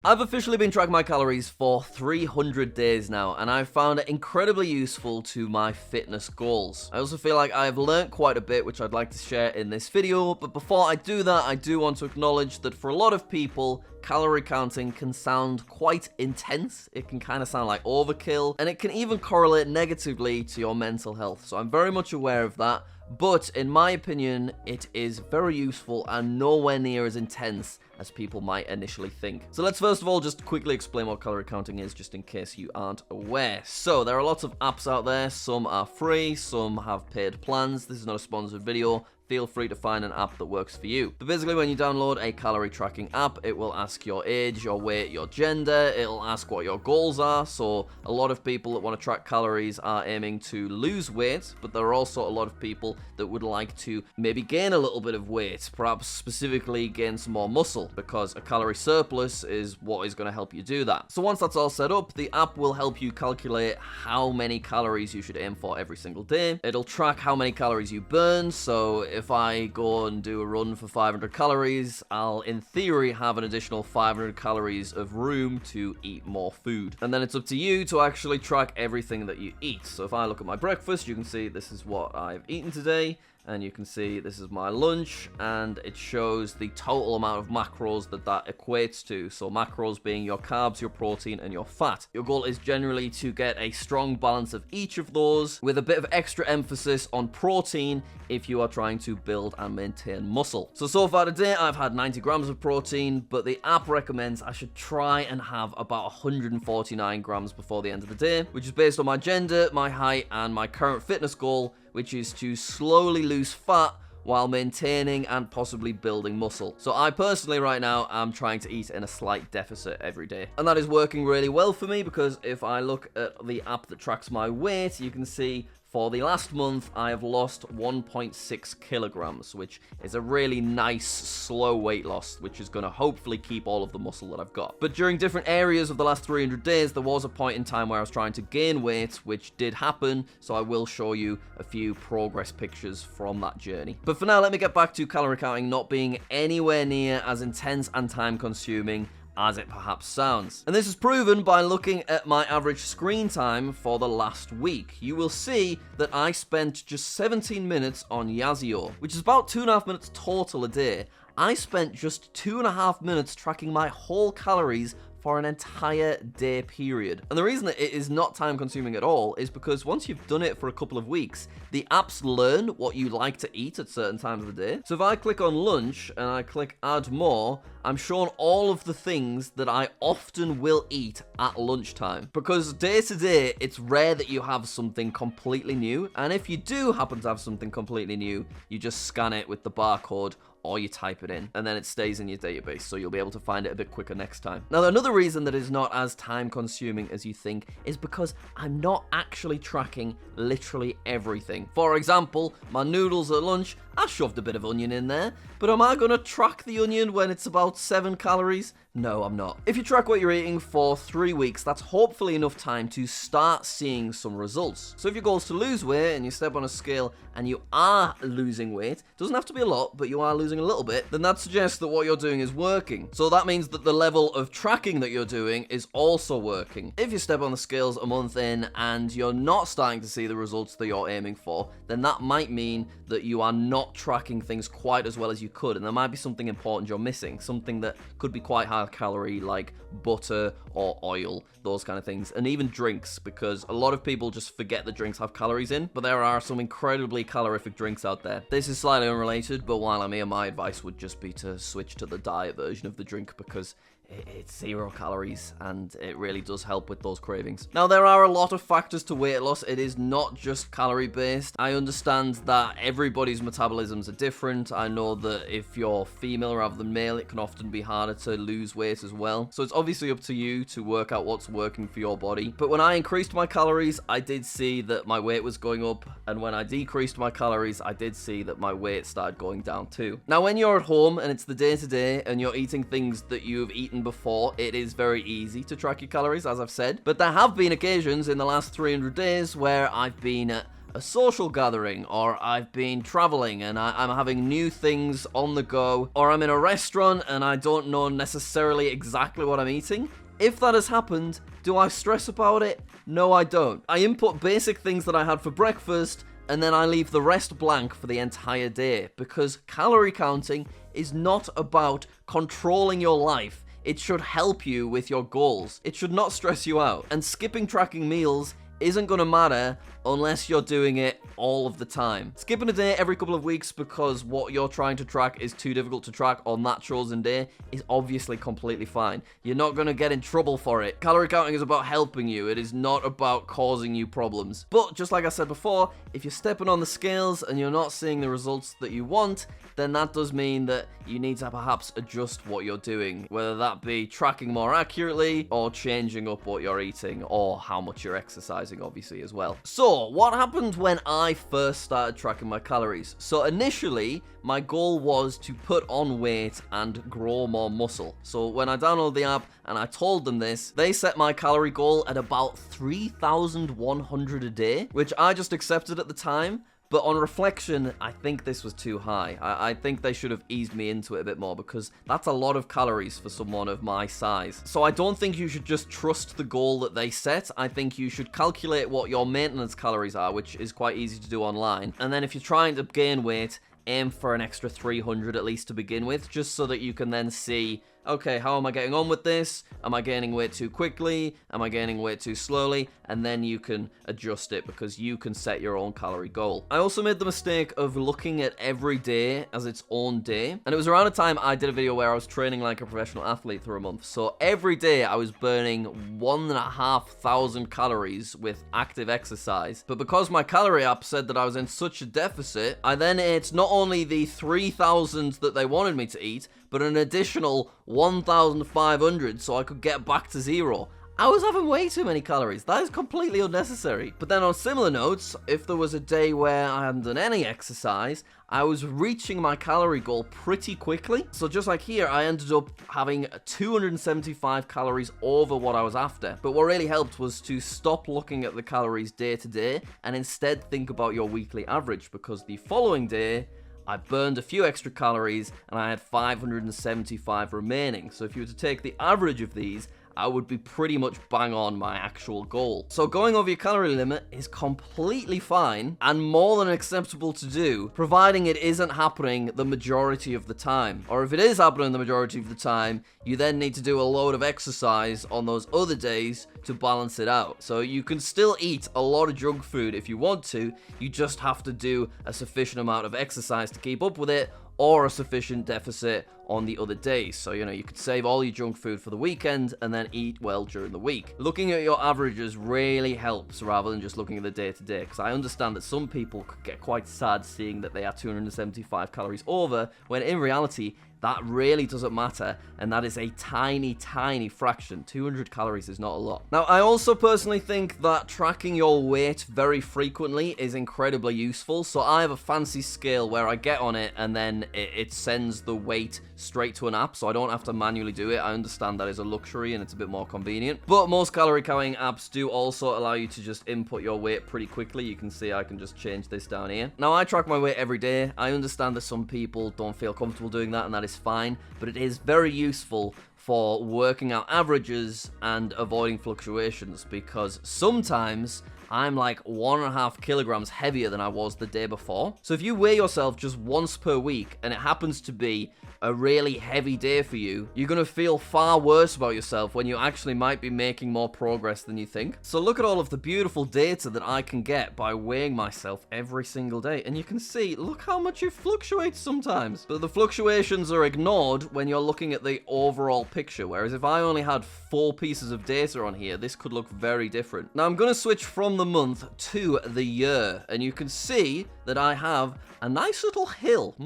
I've officially been tracking my calories for 300 days now, and I've found it incredibly useful to my fitness goals. I also feel like I've learnt quite a bit, which I'd like to share in this video, but before I do that, I do want to acknowledge that for a lot of people, calorie counting can sound quite intense. It can kind of sound like overkill, and it can even correlate negatively to your mental health. So I'm very much aware of that, but in my opinion, it is very useful and nowhere near as intense as people might initially think. So let's first of all just quickly explain what calorie counting is, just in case you aren't aware. So there are lots of apps out there. Some are free, some have paid plans. This is not a sponsored video. Feel free to find an app that works for you. But basically, when you download a calorie tracking app, it will ask your age, your weight, your gender. It'll ask what your goals are. So a lot of people that want to track calories are aiming to lose weight, but there are also a lot of people that would like to maybe gain a little bit of weight, perhaps specifically gain some more muscle, because a calorie surplus is what is going to help you do that. So once that's all set up, the app will help you calculate how many calories you should aim for every single day. It'll track how many calories you burn. So if I go and do a run for 500 calories, I'll in theory have an additional 500 calories of room to eat more food. And then it's up to you to actually track everything that you eat. So if I look at my breakfast, you can see this is what I've eaten today. And you can see this is my lunch, and it shows the total amount of macros that equates to. So macros being your carbs, your protein, and your fat. Your goal is generally to get a strong balance of each of those, with a bit of extra emphasis on protein if you are trying to build and maintain muscle. So far today, I've had 90 grams of protein, but the app recommends I should try and have about 149 grams before the end of the day, which is based on my gender, my height, and my current fitness goal, which is to slowly lose fat while maintaining and possibly building muscle. So I personally right now am trying to eat in a slight deficit every day. And that is working really well for me, because if I look at the app that tracks my weight, you can see for the last month, I have lost 1.6 kilograms, which is a really nice, slow weight loss, which is going to hopefully keep all of the muscle that I've got. But during different areas of the last 300 days, there was a point in time where I was trying to gain weight, which did happen, so I will show you a few progress pictures from that journey. But for now, let me get back to calorie counting not being anywhere near as intense and time-consuming as it perhaps sounds. And this is proven by looking at my average screen time for the last week. You will see that I spent just 17 minutes on Yazio, which is about 2.5 minutes total a day. I spent just 2.5 minutes tracking my whole calories for an entire day period. And the reason that it is not time consuming at all is because once you've done it for a couple of weeks, the apps learn what you like to eat at certain times of the day. So if I click on lunch and I click add more, I'm shown all of the things that I often will eat at lunchtime. Because day to day, it's rare that you have something completely new. And if you do happen to have something completely new, you just scan it with the barcode, or you type it in, and then it stays in your database, so you'll be able to find it a bit quicker next time. Now, another reason that is not as time-consuming as you think is because I'm not actually tracking literally everything. For example, my noodles at lunch, I shoved a bit of onion in there, but am I going to track the onion when it's about 7 calories? No, I'm not. If you track what you're eating for 3 weeks, that's hopefully enough time to start seeing some results. So if your goal is to lose weight and you step on a scale and you are losing weight, doesn't have to be a lot, but you are losing a little bit, then that suggests that what you're doing is working. So that means that the level of tracking that you're doing is also working. If you step on the scales a month in and you're not starting to see the results that you're aiming for, then that might mean that you are not tracking things quite as well as you could, and there might be something important you're missing, something that could be quite high calorie, like butter or oil, those kind of things, and even drinks, because a lot of people just forget that drinks have calories in, but there are some incredibly calorific drinks out there. This is slightly unrelated, but while I'm here, my advice would just be to switch to the diet version of the drink, because it's 0 calories and it really does help with those cravings. Now, there are a lot of factors to weight loss. It is not just calorie based. I understand that everybody's metabolisms are different. I know that if you're female rather than male, it can often be harder to lose weight as well. So it's obviously up to you to work out what's working for your body. But when I increased my calories, I did see that my weight was going up. And when I decreased my calories, I did see that my weight started going down too. Now, when you're at home and it's the day to day and you're eating things that you've eaten before, it is very easy to track your calories, as I've said. But there have been occasions in the last 300 days where I've been at a social gathering, or I've been traveling and I'm having new things on the go, or I'm in a restaurant and I don't know necessarily exactly what I'm eating. If that has happened, do I stress about it? No, I don't. I input basic things that I had for breakfast, and then I leave the rest blank for the entire day, because calorie counting is not about controlling your life. It should help you with your goals. It should not stress you out. And skipping tracking meals isn't going to matter unless you're doing it all of the time. Skipping a day every couple of weeks because what you're trying to track is too difficult to track on that chosen day is obviously completely fine. You're not going to get in trouble for it. Calorie counting is about helping you. It is not about causing you problems. But just like I said before, if you're stepping on the scales and you're not seeing the results that you want, then that does mean that you need to perhaps adjust what you're doing, whether that be tracking more accurately or changing up what you're eating or how much you're exercising, obviously, as well. So, what happened when I first started tracking my calories? So, initially, my goal was to put on weight and grow more muscle. So, when I downloaded the app and I told them this, they set my calorie goal at about 3,100 a day, which I just accepted at the time. But on reflection, I think this was too high. I think they should have eased me into it a bit more, because that's a lot of calories for someone of my size. So I don't think you should just trust the goal that they set. I think you should calculate what your maintenance calories are, which is quite easy to do online. And then if you're trying to gain weight, aim for an extra 300 at least to begin with, just so that you can then see, okay, how am I getting on with this? Am I gaining weight too quickly? Am I gaining weight too slowly? And then you can adjust it, because you can set your own calorie goal. I also made the mistake of looking at every day as its own day. And it was around a time I did a video where I was training like a professional athlete for a month. So every day I was burning 1,500 calories with active exercise. But because my calorie app said that I was in such a deficit, I then ate not only the 3,000 that they wanted me to eat, but an additional 1,500 so I could get back to zero. I was having way too many calories. That is completely unnecessary. But then on similar notes, if there was a day where I hadn't done any exercise, I was reaching my calorie goal pretty quickly. So just like here, I ended up having 275 calories over what I was after. But what really helped was to stop looking at the calories day to day and instead think about your weekly average, because the following day, I burned a few extra calories and I had 575 remaining. So if you were to take the average of these, I would be pretty much bang on my actual goal. So going over your calorie limit is completely fine and more than acceptable to do, providing it isn't happening the majority of the time. Or if it is happening the majority of the time, you then need to do a load of exercise on those other days to balance it out. So you can still eat a lot of junk food if you want to, you just have to do a sufficient amount of exercise to keep up with it, or a sufficient deficit on the other days. So, you could save all your junk food for the weekend and then eat well during the week. Looking at your averages really helps rather than just looking at the day-to-day, because I understand that some people could get quite sad seeing that they are 275 calories over, when in reality, that really doesn't matter, and that is a tiny, tiny fraction. 200 calories is not a lot. Now, I also personally think that tracking your weight very frequently is incredibly useful. So I have a fancy scale where I get on it and then it sends the weight straight to an app, so I don't have to manually do it. I understand that is a luxury and it's a bit more convenient. But most calorie counting apps do also allow you to just input your weight pretty quickly. You can see I can just change this down here. Now, I track my weight every day. I understand that some people don't feel comfortable doing that, and that is fine, but it is very useful for working out averages and avoiding fluctuations, because sometimes I'm like 1.5 kilograms heavier than I was the day before. So if you weigh yourself just once per week and it happens to be a really heavy day for you, you're going to feel far worse about yourself when you actually might be making more progress than you think. So look at all of the beautiful data that I can get by weighing myself every single day. And you can see, look how much it fluctuates sometimes. But the fluctuations are ignored when you're looking at the overall picture. Whereas if I only had 4 pieces of data on here, this could look very different. Now I'm going to switch from the month to the year. And you can see that I have a nice little hill.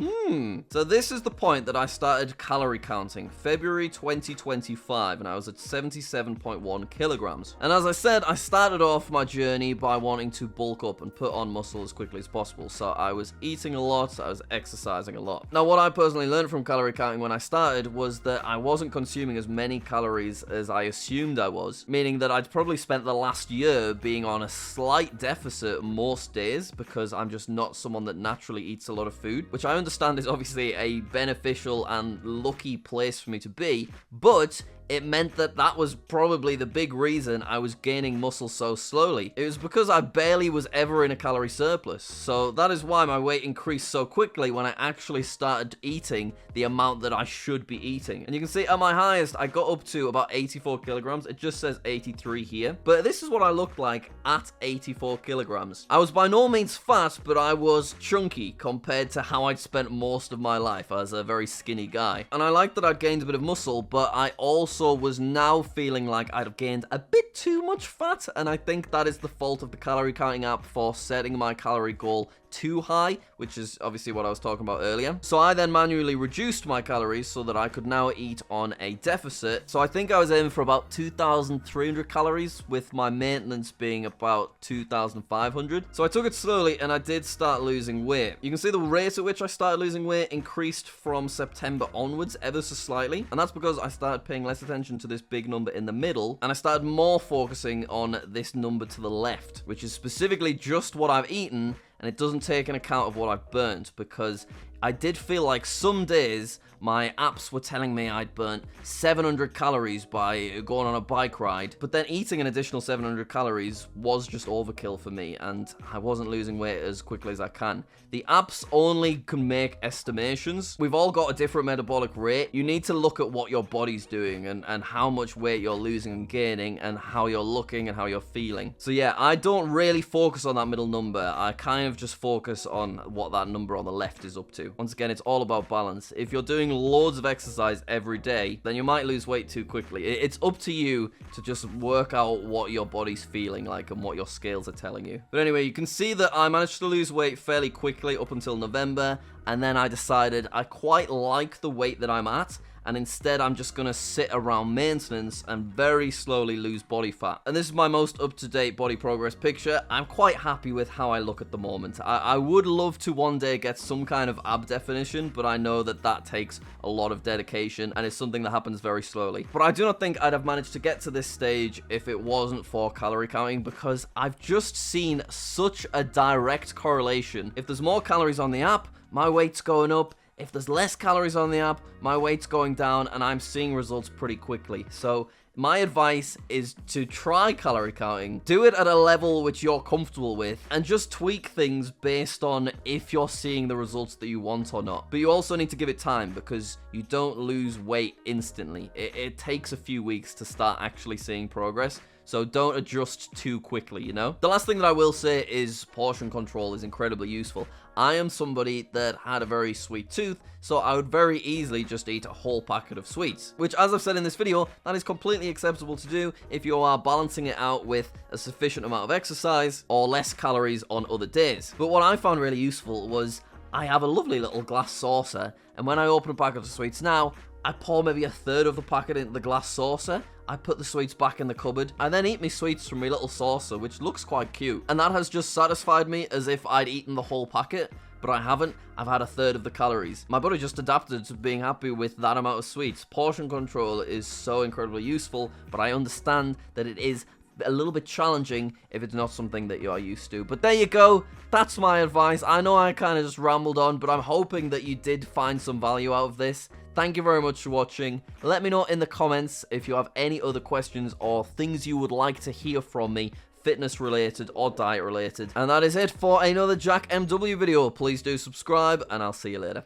So this is the point that I started calorie counting, February 2025, and I was at 77.1 kilograms. And as I said, I started off my journey by wanting to bulk up and put on muscle as quickly as possible. So I was eating a lot, I was exercising a lot. Now, what I personally learned from calorie counting when I started was that I wasn't consuming as many calories as I assumed I was, meaning that I'd probably spent the last year being on a slight deficit most days because I'm just not someone that naturally eats a lot of food, which I understand is obviously a beneficial and lucky place for me to be, but it meant that that was probably the big reason I was gaining muscle so slowly. It was because I barely was ever in a calorie surplus. So that is why my weight increased so quickly when I actually started eating the amount that I should be eating. And you can see at my highest, I got up to about 84 kilograms. It just says 83 here. But this is what I looked like at 84 kilograms. I was by no means fat, but I was chunky compared to how I'd spent most of my life as a very skinny guy. And I liked that I'd gained a bit of muscle, but I also was now feeling like I'd gained a bit too much fat, and I think that is the fault of the calorie counting app for setting my calorie goal too high, which is obviously what I was talking about earlier. So I then manually reduced my calories so that I could now eat on a deficit. So I think I was aiming for about 2,300 calories, with my maintenance being about 2,500. So I took it slowly and I did start losing weight. You can see the rate at which I started losing weight increased from September onwards ever so slightly, and that's because I started paying less attention to this big number in the middle, and I started more focusing on this number to the left, which is specifically just what I've eaten, and it doesn't take an account of what I've burnt, because I did feel like some days my apps were telling me I'd burnt 700 calories by going on a bike ride, but then eating an additional 700 calories was just overkill for me, and I wasn't losing weight as quickly as I can. The apps only can make estimations. We've all got a different metabolic rate. You need to look at what your body's doing and how much weight you're losing and gaining and how you're looking and how you're feeling. So yeah, I don't really focus on that middle number. I kind of just focus on what that number on the left is up to. Once again, it's all about balance. If you're doing loads of exercise every day, then you might lose weight too quickly. It's up to you to just work out what your body's feeling like and what your scales are telling you. But anyway, you can see that I managed to lose weight fairly quickly up until November, and then I decided I quite like the weight that I'm at, and instead I'm just gonna sit around maintenance and very slowly lose body fat. And this is my most up-to-date body progress picture. I'm quite happy with how I look at the moment. I would love to one day get some kind of ab definition, but I know that that takes a lot of dedication and it's something that happens very slowly. But I do not think I'd have managed to get to this stage if it wasn't for calorie counting, because I've just seen such a direct correlation. If there's more calories on the app, my weight's going up. If there's less calories on the app, my weight's going down, and I'm seeing results pretty quickly. So my advice is to try calorie counting, do it at a level which you're comfortable with, and just tweak things based on if you're seeing the results that you want or not. But you also need to give it time, because you don't lose weight instantly. It takes a few weeks to start actually seeing progress. So don't adjust too quickly, you know? The last thing that I will say is portion control is incredibly useful. I am somebody that had a very sweet tooth, so I would very easily just eat a whole packet of sweets, which, as I've said in this video, that is completely acceptable to do if you are balancing it out with a sufficient amount of exercise or less calories on other days. But what I found really useful was I have a lovely little glass saucer, and when I open a packet of sweets now, I pour maybe a third of the packet into the glass saucer. I put the sweets back in the cupboard. I then eat my sweets from my little saucer, which looks quite cute. And that has just satisfied me as if I'd eaten the whole packet, but I haven't. I've had a third of the calories. My body just adapted to being happy with that amount of sweets. Portion control is so incredibly useful, but I understand that it is a little bit challenging if it's not something that you are used to. But there you go. That's my advice. I know I kind of just rambled on, but I'm hoping that you did find some value out of this. Thank you very much for watching. Let me know in the comments if you have any other questions or things you would like to hear from me, fitness related or diet related. And that is it for another jackmw video. Please do subscribe, and I'll see you later.